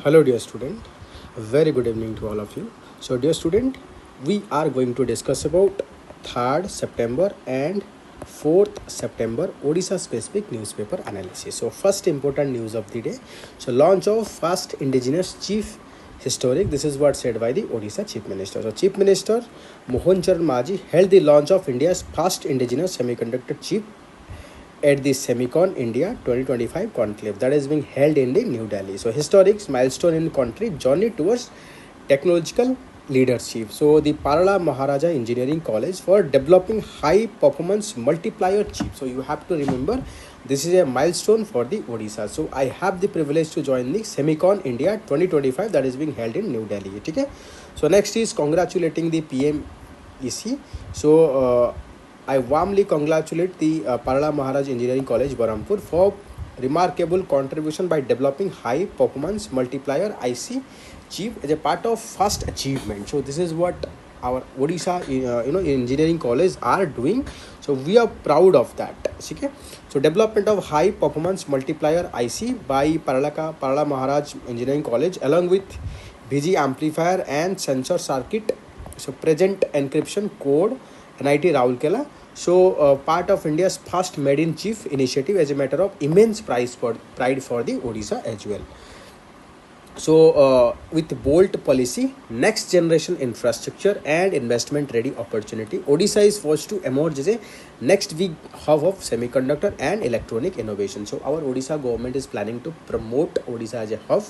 Hello dear student, a very good evening to all of you. So dear student, we are going to discuss about 3rd September and 4th September Odisha specific newspaper analysis. So first important news of the day. So launch of first indigenous chief historic. This is what said by the Odisha Chief Minister. So Chief Minister Mohan Charan Maji held the launch of India's first indigenous semiconductor chip at the Semicon India 2025 conclave that is being held in the New Delhi. So historic milestone in country journey towards technological leadership. So the Parala Maharaja Engineering College for developing high performance multiplier chip. So you have to remember this is a milestone for the Odisha. So I have the privilege to join the Semicon India 2025 that is being held in New Delhi. Okay? So next is congratulating the PMEC. So I warmly congratulate the Parala Maharaj Engineering College, Barampur for remarkable contribution by developing high performance multiplier IC chip as a part of first achievement. So this is what our Odisha engineering college are doing. So we are proud of that. Okay? So development of high performance multiplier IC by Parala Maharaj Engineering College along with BG amplifier and sensor circuit. So present encryption code NIT Raulkela. So part of India's first made in chief initiative as a matter of immense pride for the Odisha as well. So with bold policy, next generation infrastructure and investment ready opportunity, Odisha is forced to emerge as a next big hub of semiconductor and electronic innovation. So our Odisha government is planning to promote Odisha as a hub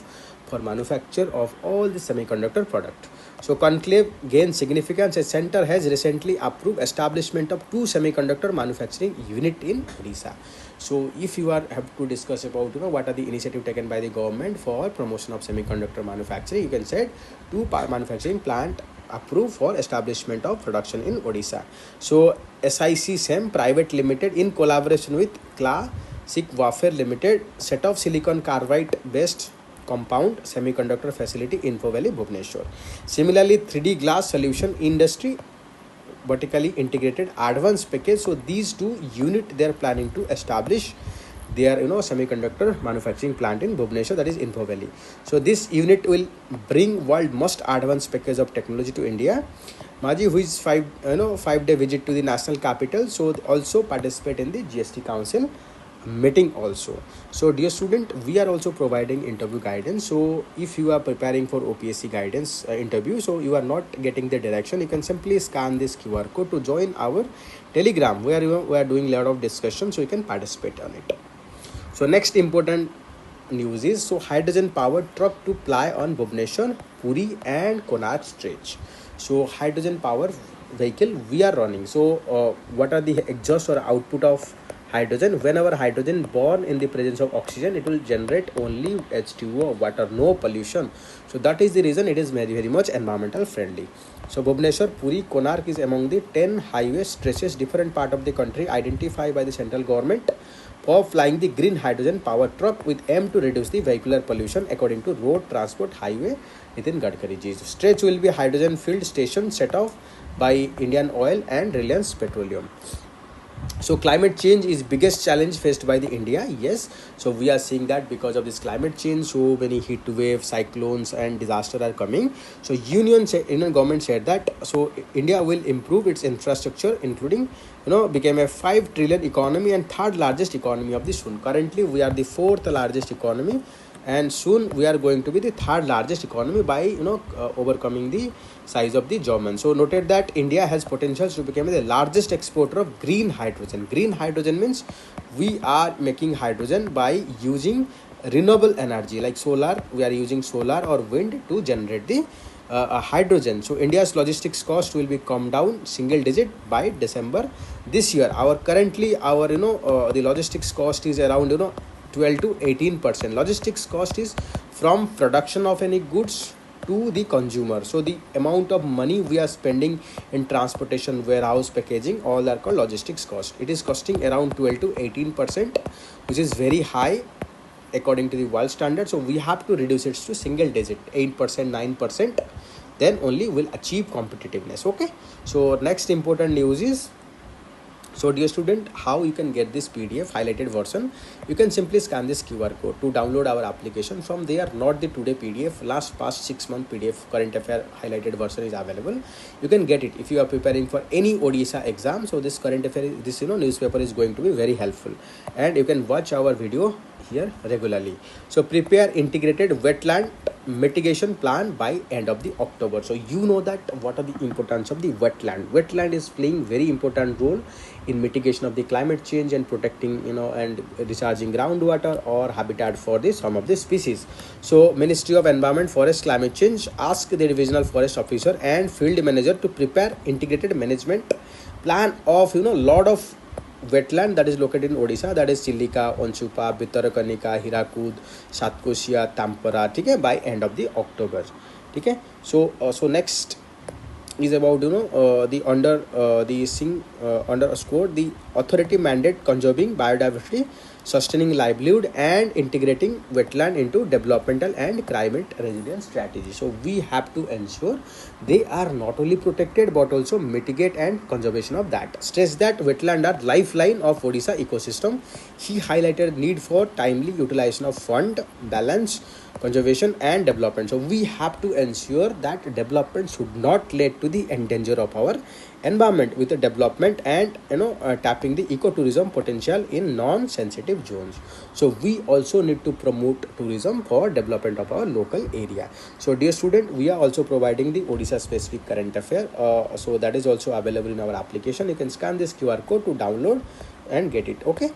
for manufacture of all the semiconductor product. So conclave gains significance. A center has recently approved establishment of 2 semiconductor manufacturing unit in Odisha. So if you have to discuss about what are the initiative taken by the government for promotion of semiconductor manufacturing, you can say 2 manufacturing plant approved for establishment of production in Odisha. So SIC SEM Private Limited in collaboration with Classic Warfare Limited set of silicon carbide based compound semiconductor facility in Info Valley, Bhubaneswar. Similarly, 3D glass solution industry vertically integrated advanced package. So these 2 unit they are planning to establish their semiconductor manufacturing plant in Bhubaneswar, that is Info Valley. So this unit will bring world most advanced package of technology to India. Maji, who is 5-day visit to the national capital, so also participate in the GST Council meeting also. So dear student, we are also providing interview guidance. So if you are preparing for OPSC guidance interview, so you are not getting the direction, you can simply scan this QR code to join our Telegram where we are doing a lot of discussion, so you can participate on it. So next important news is hydrogen powered truck to ply on Bhubaneswar, Puri and Konark stretch. So hydrogen power vehicle we are running. So what are the exhaust or output of hydrogen? Whenever hydrogen born in the presence of oxygen, it will generate only H2O, water, no pollution. So that is the reason it is very much environmental friendly. So Bhubaneswar, Puri, Konark is among the 10 highway stretches different part of the country identified by the central government for flying the green hydrogen power truck with aim to reduce the vehicular pollution according to Road Transport Highway within Gadkari ji. Stretch will be hydrogen filled station set off by Indian Oil and Reliance Petroleum. So climate change is biggest challenge faced by the India. Yes, so we are seeing that because of this climate change, so many heat waves, cyclones and disaster are coming. So Union government said that so India will improve its infrastructure, including became a 5 trillion economy and 3rd largest economy of the soon. Currently we are the 4th largest economy, and soon we are going to be the 3rd largest economy by overcoming the size of the German. So noted that India has potential to become the largest exporter of green hydrogen. Green hydrogen means we are making hydrogen by using renewable energy like solar. We are using solar or wind to generate the hydrogen. So India's logistics cost will be come down single digit by December this year. The logistics cost is around 12 to 18%. Logistics cost is from production of any goods to the consumer. So the amount of money we are spending in transportation, warehouse, packaging, all are called logistics cost. It is costing around 12 to 18%, which is very high according to the world standard. So we have to reduce it to single digit, 8%, 9%. Then only will achieve competitiveness. Okay. So next important news is So dear student, how you can get this PDF highlighted version? You can simply scan this QR code to download our application. From there, not the today PDF, past 6 month PDF current affair highlighted version is available. You can get it if you are preparing for any Odisha exam. So this current affair, this newspaper is going to be very helpful, and you can watch our video here regularly. So prepare integrated wetland mitigation plan by end of the October. So you know that what are the importance of the wetland is playing very important role in mitigation of the climate change and protecting and recharging groundwater or habitat for the some of the species. So Ministry of Environment, Forest, Climate Change ask the divisional forest officer and field manager to prepare integrated management plan of lot of wetland that is located in Odisha, that is Chilika, Onchupa, Bittarakanika, Hirakud, Satkosia, Tampara, okay, by end of the October. Okay, so next is about the underscore the authority mandate conserving biodiversity, sustaining livelihood and integrating wetland into developmental and climate resilience strategy. So we have to ensure they are not only protected but also mitigate and conservation of that. Stress that wetland are lifeline of Odisha ecosystem. He highlighted need for timely utilization of fund balance, conservation and development. So we have to ensure that development should not lead to the endanger of our environment with the development and tapping the ecotourism potential in non-sensitive zones. So we also need to promote tourism for development of our local area. So dear student, we are also providing the Odisha specific current affair, so that is also available in our application. You can scan this QR code to download and get it, okay,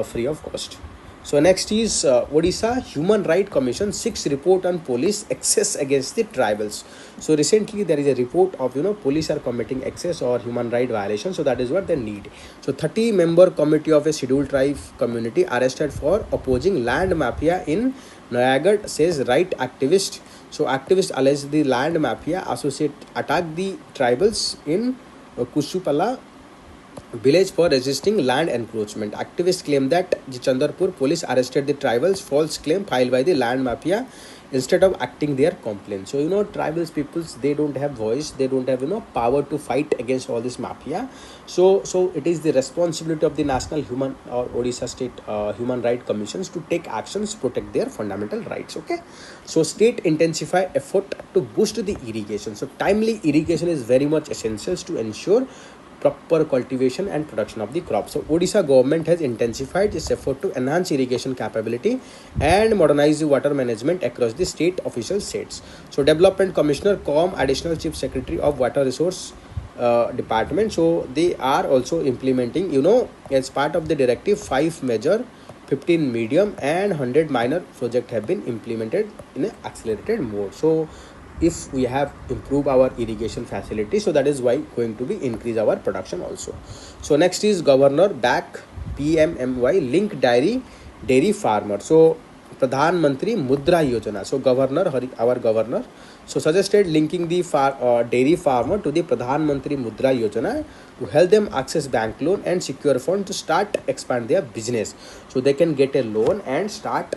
free of cost. So next is Odisha Human Rights Commission 6 report on police excess against the tribals. So recently there is a report of police are committing excess or human right violations. So that is what they need. So 30-member committee of a scheduled tribe community arrested for opposing land mafia in Noyagad, says right activist. So activists allege the land mafia associate attacked the tribals in Kusupala village for resisting land encroachment. Activists claim that the Chandarpur police arrested the tribals, false claim filed by the land mafia instead of acting their complaint. So tribals peoples, they don't have voice, they don't have power to fight against all this mafia. So it is the responsibility of the national human or Odisha state human rights commissions to take actions, protect their fundamental rights. Okay, so state intensify effort to boost the irrigation. So timely irrigation is very much essential to ensure proper cultivation and production of the crop. So Odisha government has intensified its effort to enhance irrigation capability and modernize the water management across the state official states. So Development Commissioner Additional Chief Secretary of Water Resource Department. So they are also implementing, as part of the directive, 5 major, 15 medium and 100 minor projects have been implemented in an accelerated mode. So if we have improved our irrigation facility, so that is why going to be increase our production also. So next is governor back PMMY link dairy farmer. So Pradhan Mantri Mudra Yojana. So our governor suggested linking the dairy farmer to the Pradhan Mantri Mudra Yojana to help them access bank loan and secure funds to start expand their business. So they can get a loan and start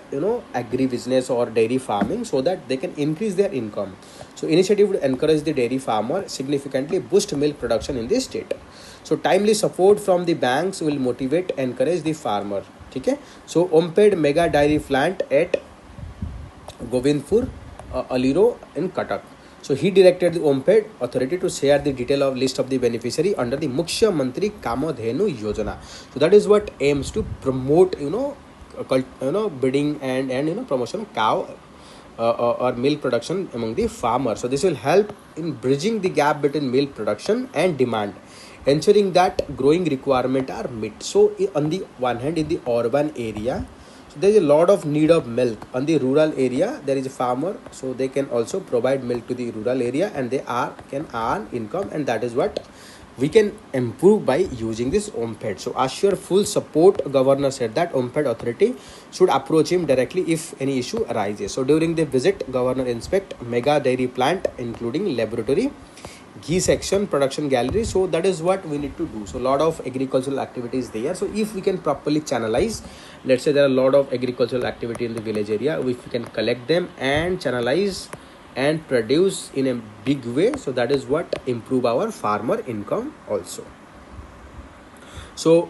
agri business or dairy farming so that they can increase their income. So initiative would encourage the dairy farmer, significantly boost milk production in the state. So timely support from the banks will motivate, encourage the farmer. Okay, so Omped mega dairy plant at Govindpur, Aliro in Cuttack. So he directed the Omped authority to share the detail of list of the beneficiary under the Mukhya Mantri Kamadhenu Yojana. So that is what aims to promote breeding and promotion of cow or milk production among the farmers. So this will help in bridging the gap between milk production and demand, ensuring that growing requirements are met. So on the one hand, in the urban area, so there is a lot of need of milk. On the rural area, there is a farmer, so they can also provide milk to the rural area and they can earn income, and that is what we can improve by using this Omped. So assure full support. Governor said that Omped authority should approach him directly if any issue arises. So during the visit, governor inspect mega dairy plant including laboratory, ghee section, production gallery. So that is what we need to do. So a lot of agricultural activities there. So if we can properly channelize, let's say there are a lot of agricultural activity in the village area, if we can collect them and channelize and produce in a big way, so that is what improve our farmer income also. So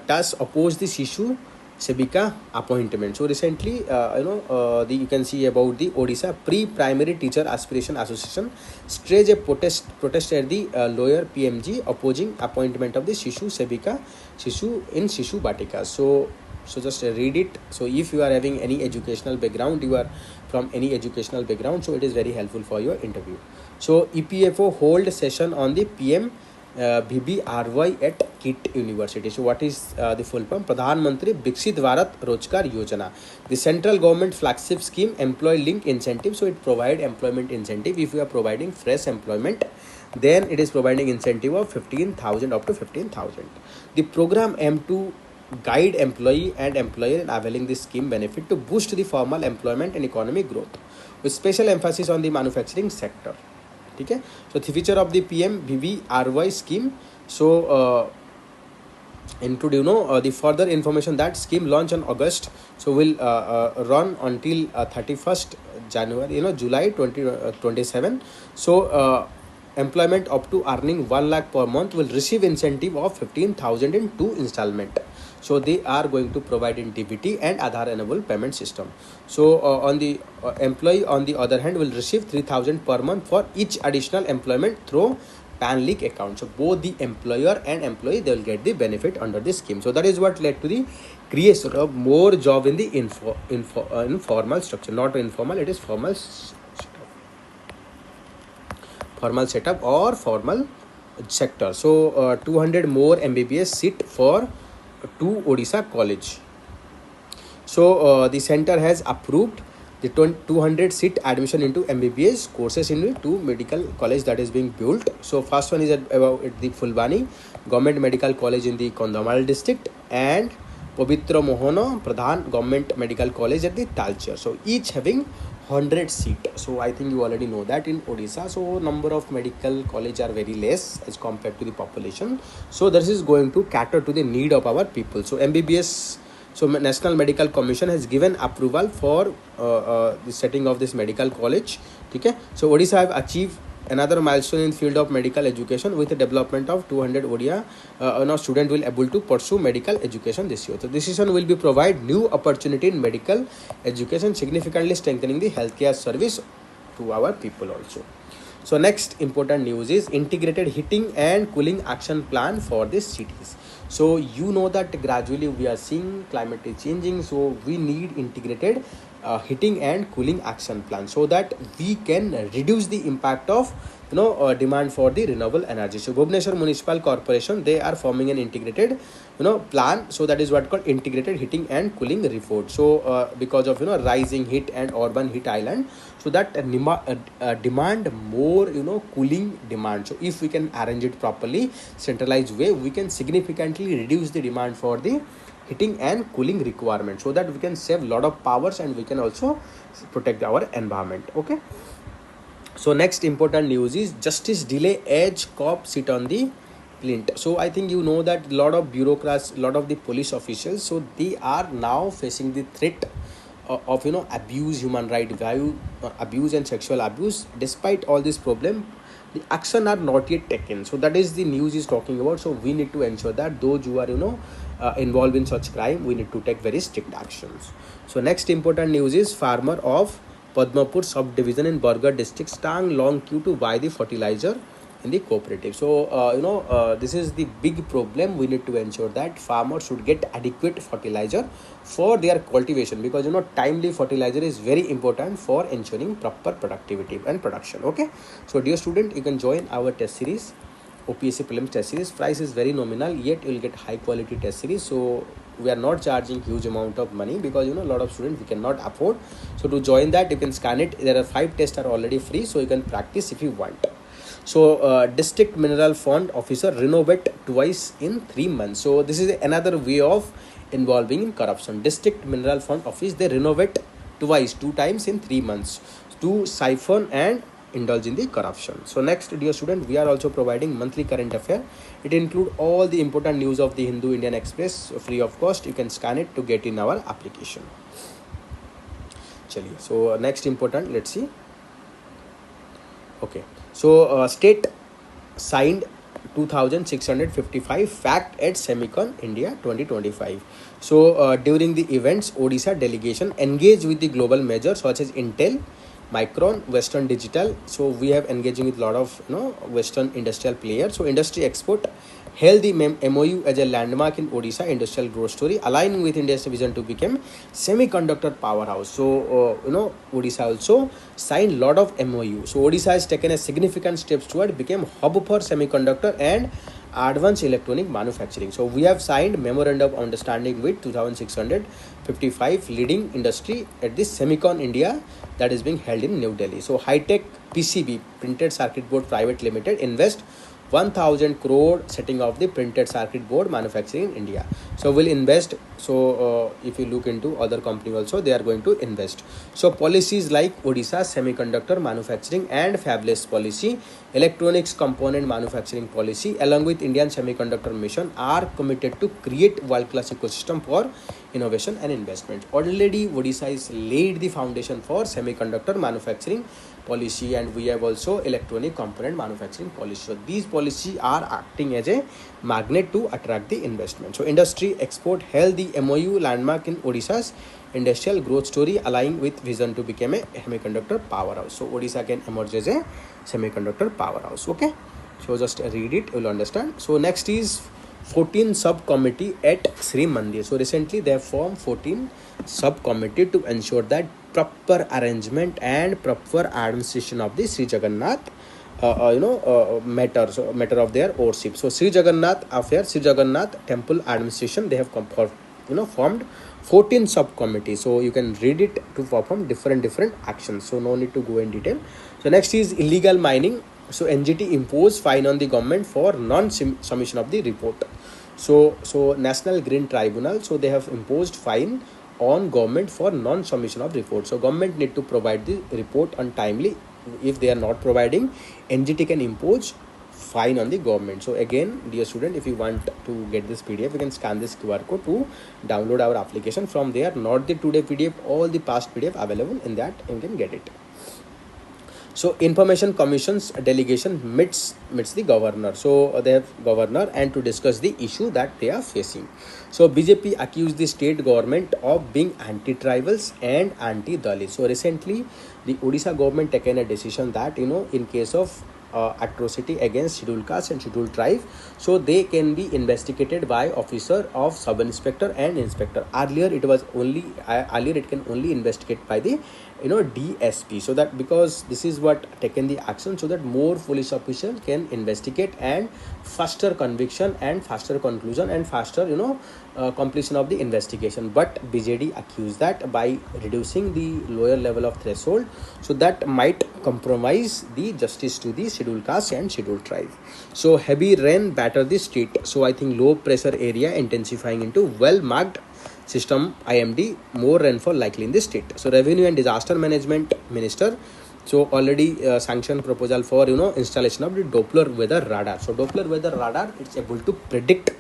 TAS opposed the Shishu Sebika appointment. So recently, you can see about the Odisha Pre-Primary Teacher Aspiration Association staged a protest at the lower PMG opposing appointment of the Shishu Sebika Shishu in Shishu Batika. So just read it. So if you are having any educational background, you are from any educational background, so it is very helpful for your interview. So EPFO hold session on the PM BBRY at KIT University. So what is the full form? Pradhan Mantri Viksit Bharat Rozgar Yojana, the central government flagship scheme, employee link incentive. So it provide employment incentive. If you are providing fresh employment, then it is providing incentive of 15,000 up to 15,000. The program aim to guide employee and employer in availing this scheme benefit to boost the formal employment and economic growth with special emphasis on the manufacturing sector. Okay, so the feature of the PM BBRY scheme. So include the further information that scheme launch on August, so will run until 31st January, July 2027. So employment up to earning 1 lakh per month will receive incentive of 15,000 in 2 installment. So they are going to provide in DBT and Aadhaar enabled payment system. So on the employee on the other hand will receive 3,000 per month for each additional employment through PAN link account. So both the employer and employee, they will get the benefit under this scheme. So that is what led to the creation of more job in the informal structure, not informal, it is formal setup or formal sector. So 200 more MBBS seat for 2 Odisha college. So the center has approved the 200 seat admission into MBBS courses in the 2 medical college that is being built. So first one is about the Fulbani Government Medical College in the Kondhamal district and Pavitra Mohana Pradhan Government Medical College at the Talcher. So each having 100 seat. So I think you already know that in Odisha, so number of medical college are very less as compared to the population. So this is going to cater to the need of our people. So MBBS, so National Medical Commission has given approval for the setting of this medical college. Okay, so Odisha have achieved another milestone in field of medical education with the development of 200 Odia. Student will able to pursue medical education this year. So this decision will be provide new opportunity in medical education, significantly strengthening the healthcare service to our people also. So next important news is integrated heating and cooling action plan for the cities. So you know that gradually we are seeing climate is changing, so we need integrated heating and cooling action plan so that we can reduce the impact of demand for the renewable energy. So Bhubaneswar Municipal Corporation, they are forming an integrated plan. So that is what called integrated heating and cooling report. So because of rising heat and urban heat island, so that demand more cooling demand. So if we can arrange it properly, centralized way, we can significantly reduce the demand for the heating and cooling requirement, so that we can save a lot of powers and we can also protect our environment. Okay, so next important news is justice delay edge cop sit on the plinth. So I think you know that a lot of bureaucrats, lot of the police officials, so they are now facing the threat of abuse, human right value abuse and sexual abuse. Despite all this problem, the action are not yet taken. So that is the news is talking about. So we need to ensure that those who are involved in such crime, we need to take very strict actions. So next important news is farmer of Padmapur subdivision in Bargarh district stand long queue to buy the fertilizer in the cooperative. So this is the big problem. We need to ensure that farmers should get adequate fertilizer for their cultivation, because timely fertilizer is very important for ensuring proper productivity and production. Okay, so dear student, you can join our test series, OPSC prelims test series. Price is very nominal, yet you will get high quality test series. So we are not charging huge amount of money, because a lot of students we cannot afford. So to join that, you can scan it. There are 5 tests are already free, so you can practice if you want. So district mineral fund officer renovate twice in 3 months. So this is another way of involving in corruption. District mineral fund office, they renovate twice, 2 times in 3 months to siphon and indulge in the corruption. So next, dear student, we are also providing monthly current affair. It include all the important news of the Hindu Indian Express free of cost. You can scan it to get in our application. Chaliye. So next important, let's see. Okay, so state signed 2655 fact at Semicon India 2025. So during the events, Odisha delegation engaged with the global majors such as Intel, Micron, Western Digital. So we have engaging with a lot of Western industrial players. So industry export held the MOU as a landmark in Odisha industrial growth story, aligning with India's vision to become semiconductor powerhouse. So Odisha also signed lot of MOU. So Odisha has taken a significant steps toward become hub for semiconductor and advanced electronic manufacturing. So we have signed memorandum of understanding with 2655 leading industry at this Semicon India that is being held in New Delhi. So High Tech PCB Printed Circuit Board Private Limited invest 1000 crore setting of the printed circuit board manufacturing in India. So we'll invest. So if you look into other company also, they are going to invest. So policies like Odisha semiconductor manufacturing and fabless policy, electronics component manufacturing policy along with Indian semiconductor mission are committed to create world-class ecosystem for innovation and investment. Already Odisha is laid the foundation for semiconductor manufacturing policy, and we have also electronic component manufacturing policy. So these policies are acting as a magnet to attract the investment. So industry export held the MOU landmark in Odisha's industrial growth story, aligning with vision to become a semiconductor powerhouse. So Odisha can emerge as a semiconductor powerhouse. Okay, so just read it, you will understand. So next is 14 subcommittee at Sri Mandir. So recently they have formed 14 subcommittee to ensure that proper arrangement and proper administration of the Sri Jagannath matter of their worship. So Sri Jagannath affair, Sri Jagannath temple administration, they have formed 14 subcommittees. So you can read it to perform different actions. So no need to go in detail. So next is illegal mining. So NGT imposed fine on the government for non-submission of the report. So National Green Tribunal, so they have imposed fine on government for non-submission of report. So government need to provide the report untimely. If they are not providing, NGT can impose fine on the government. So again, dear student, if you want to get this PDF, you can scan this QR code to download our application. From there, not the today PDF, all the past PDF available in that, you can get it. So Information Commission's delegation meets the governor. So they have governor and to discuss the issue that they are facing. So BJP accused the state government of being anti-tribals and anti-Dalit. So recently the Odisha government taken a decision that in case of atrocity against scheduled caste and scheduled tribe, so they can be investigated by officer of sub-inspector and inspector. Earlier it can only investigate by the DSP. So that because this is what taken the action, so that more police officials can investigate and faster conviction and faster conclusion and faster completion of the investigation. But BJD accused that by reducing the lower level of threshold, so that might compromise the justice to the scheduled caste and scheduled tribe. So heavy rain battered the state. So I think low pressure area intensifying into well marked system IMD, more rainfall likely in the state. So Revenue and Disaster Management Minister, so already sanctioned proposal for installation of the Doppler weather radar. So Doppler weather radar, it's able to predict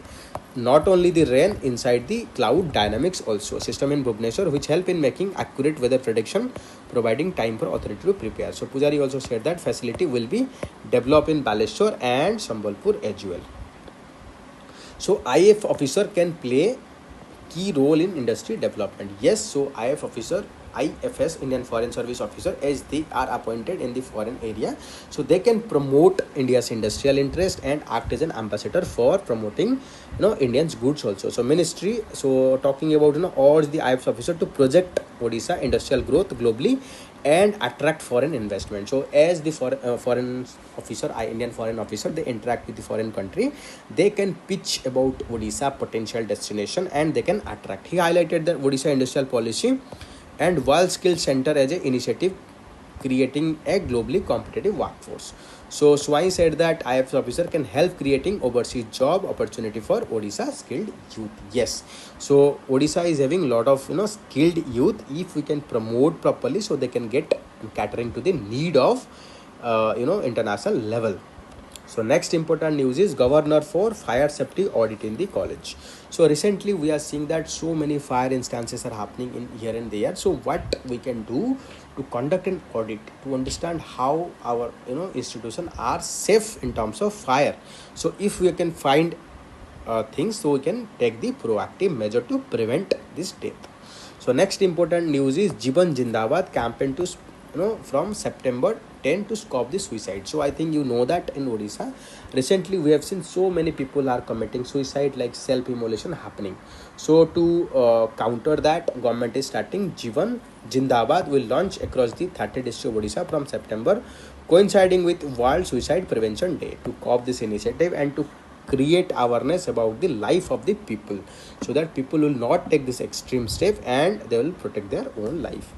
not only the rain inside the cloud dynamics also. System in Bhubaneswar which help in making accurate weather prediction, providing time for authority to prepare. So Pujari also said that facility will be developed in Baleshwar and Sambalpur as well. So IF officer can play key role in industry development. Yes, so IFS, Indian Foreign Service Officer, as they are appointed in the foreign area, so they can promote India's industrial interest and act as an ambassador for promoting Indians goods also. So ministry, so talking about urge the IFS officer to project Odisha industrial growth globally and attract foreign investment. So as the foreign officer, Indian foreign officer, they interact with the foreign country, they can pitch about Odisha potential destination and they can attract. He highlighted the Odisha industrial policy and World Skills Center as an initiative creating a globally competitive workforce. So Swai said that IFS officer can help creating overseas job opportunity for Odisha skilled youth. Yes, so Odisha is having a lot of skilled youth. If we can promote properly, so they can get catering to the need of international level. So next important news is governor for fire safety audit in the college. So recently we are seeing that so many fire instances are happening in here and there. So what we can do to conduct an audit to understand how our institution are safe in terms of fire. So if we can find things, so we can take the proactive measure to prevent this death. So next important news is Jiban Jindabad campaign to from September 10 to stop the suicide. So I think you know that in Odisha recently we have seen so many people are committing suicide, like self-immolation happening. So to counter that, government is starting Jivan Jindabad will launch across the 30 districts of Odisha from September, coinciding with World Suicide Prevention Day, to cop this initiative and to create awareness about the life of the people, so that people will not take this extreme step and they will protect their own life.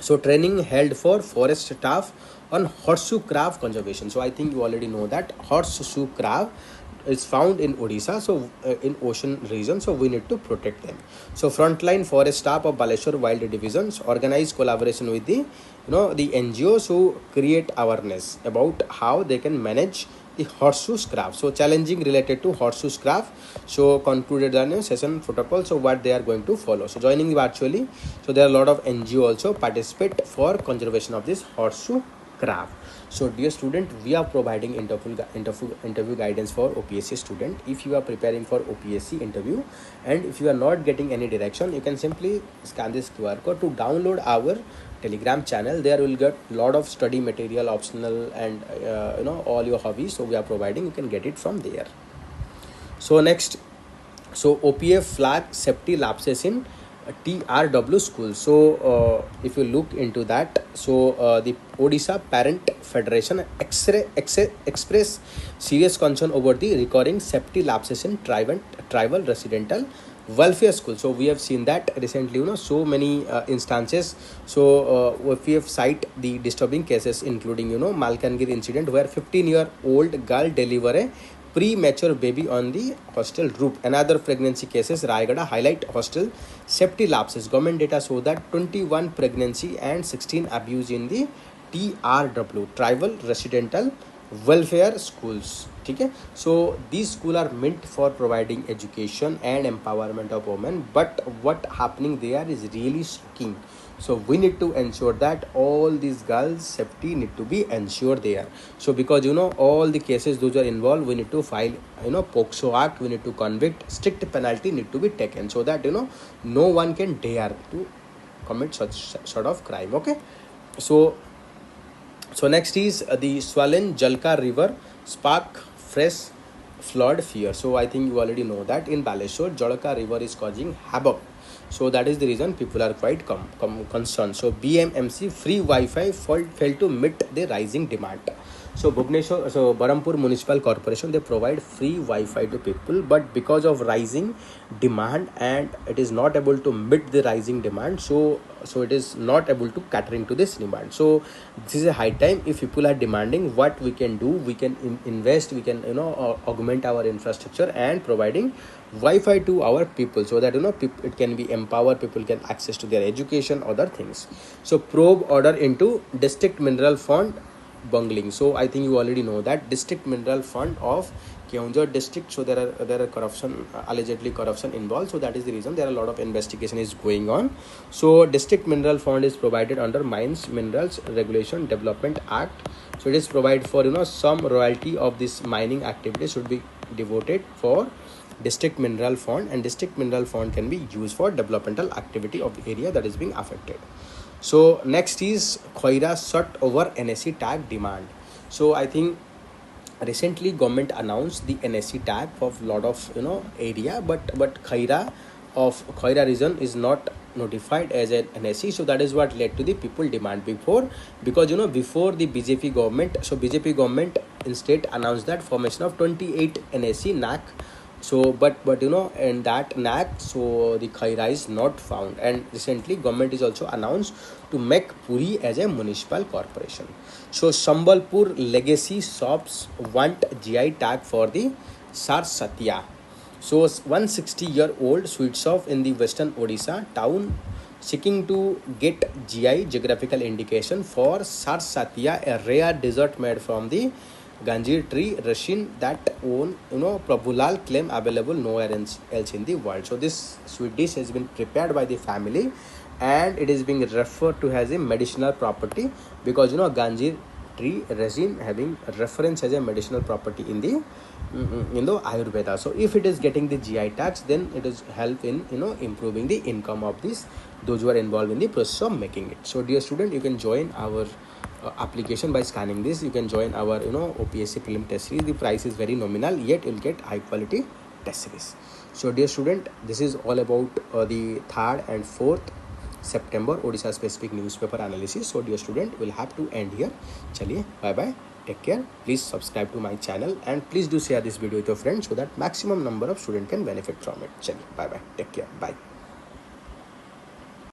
So training held for forest staff on horseshoe crab conservation. So I think you already know that horseshoe crab is found in Odisha, so in ocean region, so we need to protect them. So frontline forest staff of Baleshwar Wild Divisions organize collaboration with the the NGOs who create awareness about how they can manage the horseshoe crab. So challenging related to horseshoe crab. So concluded the session protocol. So what they are going to follow. So joining virtually. So there are a lot of NGO also participate for conservation of this horseshoe crab. So dear student, we are providing interview guidance for OPSC student. If you are preparing for OPSC interview and if you are not getting any direction, you can simply scan this QR code to download our Telegram channel. There will get lot of study material, optional, and all your hobbies. So we are providing, you can get it from there. So next, so OPF flag safety lapses in TRW school. So if you look into that, so the Odisha Parent Federation express serious concern over the recurring safety lapses in tribal residential welfare school. So we have seen that recently, so many instances. So if we have cite the disturbing cases, including Malkangiri incident where 15-year-old girl delivered a premature baby on the hostel roof. Another pregnancy cases, Raigada highlight hostel safety lapses. Government data show that 21 pregnancy and 16 abuse in the TRW tribal residential welfare schools. Okay, so these schools are meant for providing education and empowerment of women, but what happening there is really shocking. So we need to ensure that all these girls safety need to be ensured there. So because all the cases those are involved, we need to file POCSO Act, we need to convict, strict penalty need to be taken, so that no one can dare to commit such sort of crime. Okay, so next is the swollen Jalka river spark fresh flood fear. So I think you already know that in Baleshwar, Jalka river is causing havoc. So that is the reason people are quite concerned. So BMMC free Wi-Fi failed to meet the rising demand. So Barampur Municipal Corporation, they provide free Wi-Fi to people, but because of rising demand and it is not able to meet the rising demand, so it is not able to catering to this demand. So this is a high time. If people are demanding, what we can do, we can invest, we can augment our infrastructure and providing Wi-Fi to our people, so that it can be empowered, people can access to their education, other things. So probe order into district mineral fund bungling. So I think you already know that district mineral fund of Keonjhar district, so there are corruption, allegedly corruption involved. So that is the reason there are a lot of investigation is going on. So district mineral fund is provided under Mines Minerals Regulation Development Act. So it is provided for some royalty of this mining activity should be devoted for district mineral fund, and district mineral fund can be used for developmental activity of the area that is being affected. So next is Khoira shut over NSC tag demand. So I think recently government announced the NSC tag of lot of area, but Khoira region is not notified as an NSC. So that is what led to the people demand before, because before the BJP government, so BJP government instead announced that formation of 28 NSC NAC. So but in that NAC, so the Khoira is not found, and recently government is also announced to make Puri as a municipal corporation. So Sambalpur legacy shops want GI tag for the Sar Satya. So 160-year-old sweet shop in the western Odisha town seeking to get GI geographical indication for Sar Satya, a rare dessert made from the Ganjir tree resin that own Prabhulal claim available nowhere else in the world. So this sweet dish has been prepared by the family, and it is being referred to as a medicinal property because Ganjir tree resin having a reference as a medicinal property in the Ayurveda. So if it is getting the GI tags, then it is help in improving the income of those who are involved in the process of making it. So dear student, you can join our application by scanning this. You can join our OPSC prelim test series. The price is very nominal, yet you'll get high quality test series. So dear student, this is all about the 3rd and 4th September Odisha specific newspaper analysis. So dear student, we'll have to end here. Chaliye, bye bye, take care. Please subscribe to my channel and please do share this video with your friends so that maximum number of students can benefit from it. Chaliye, bye bye, take care, bye.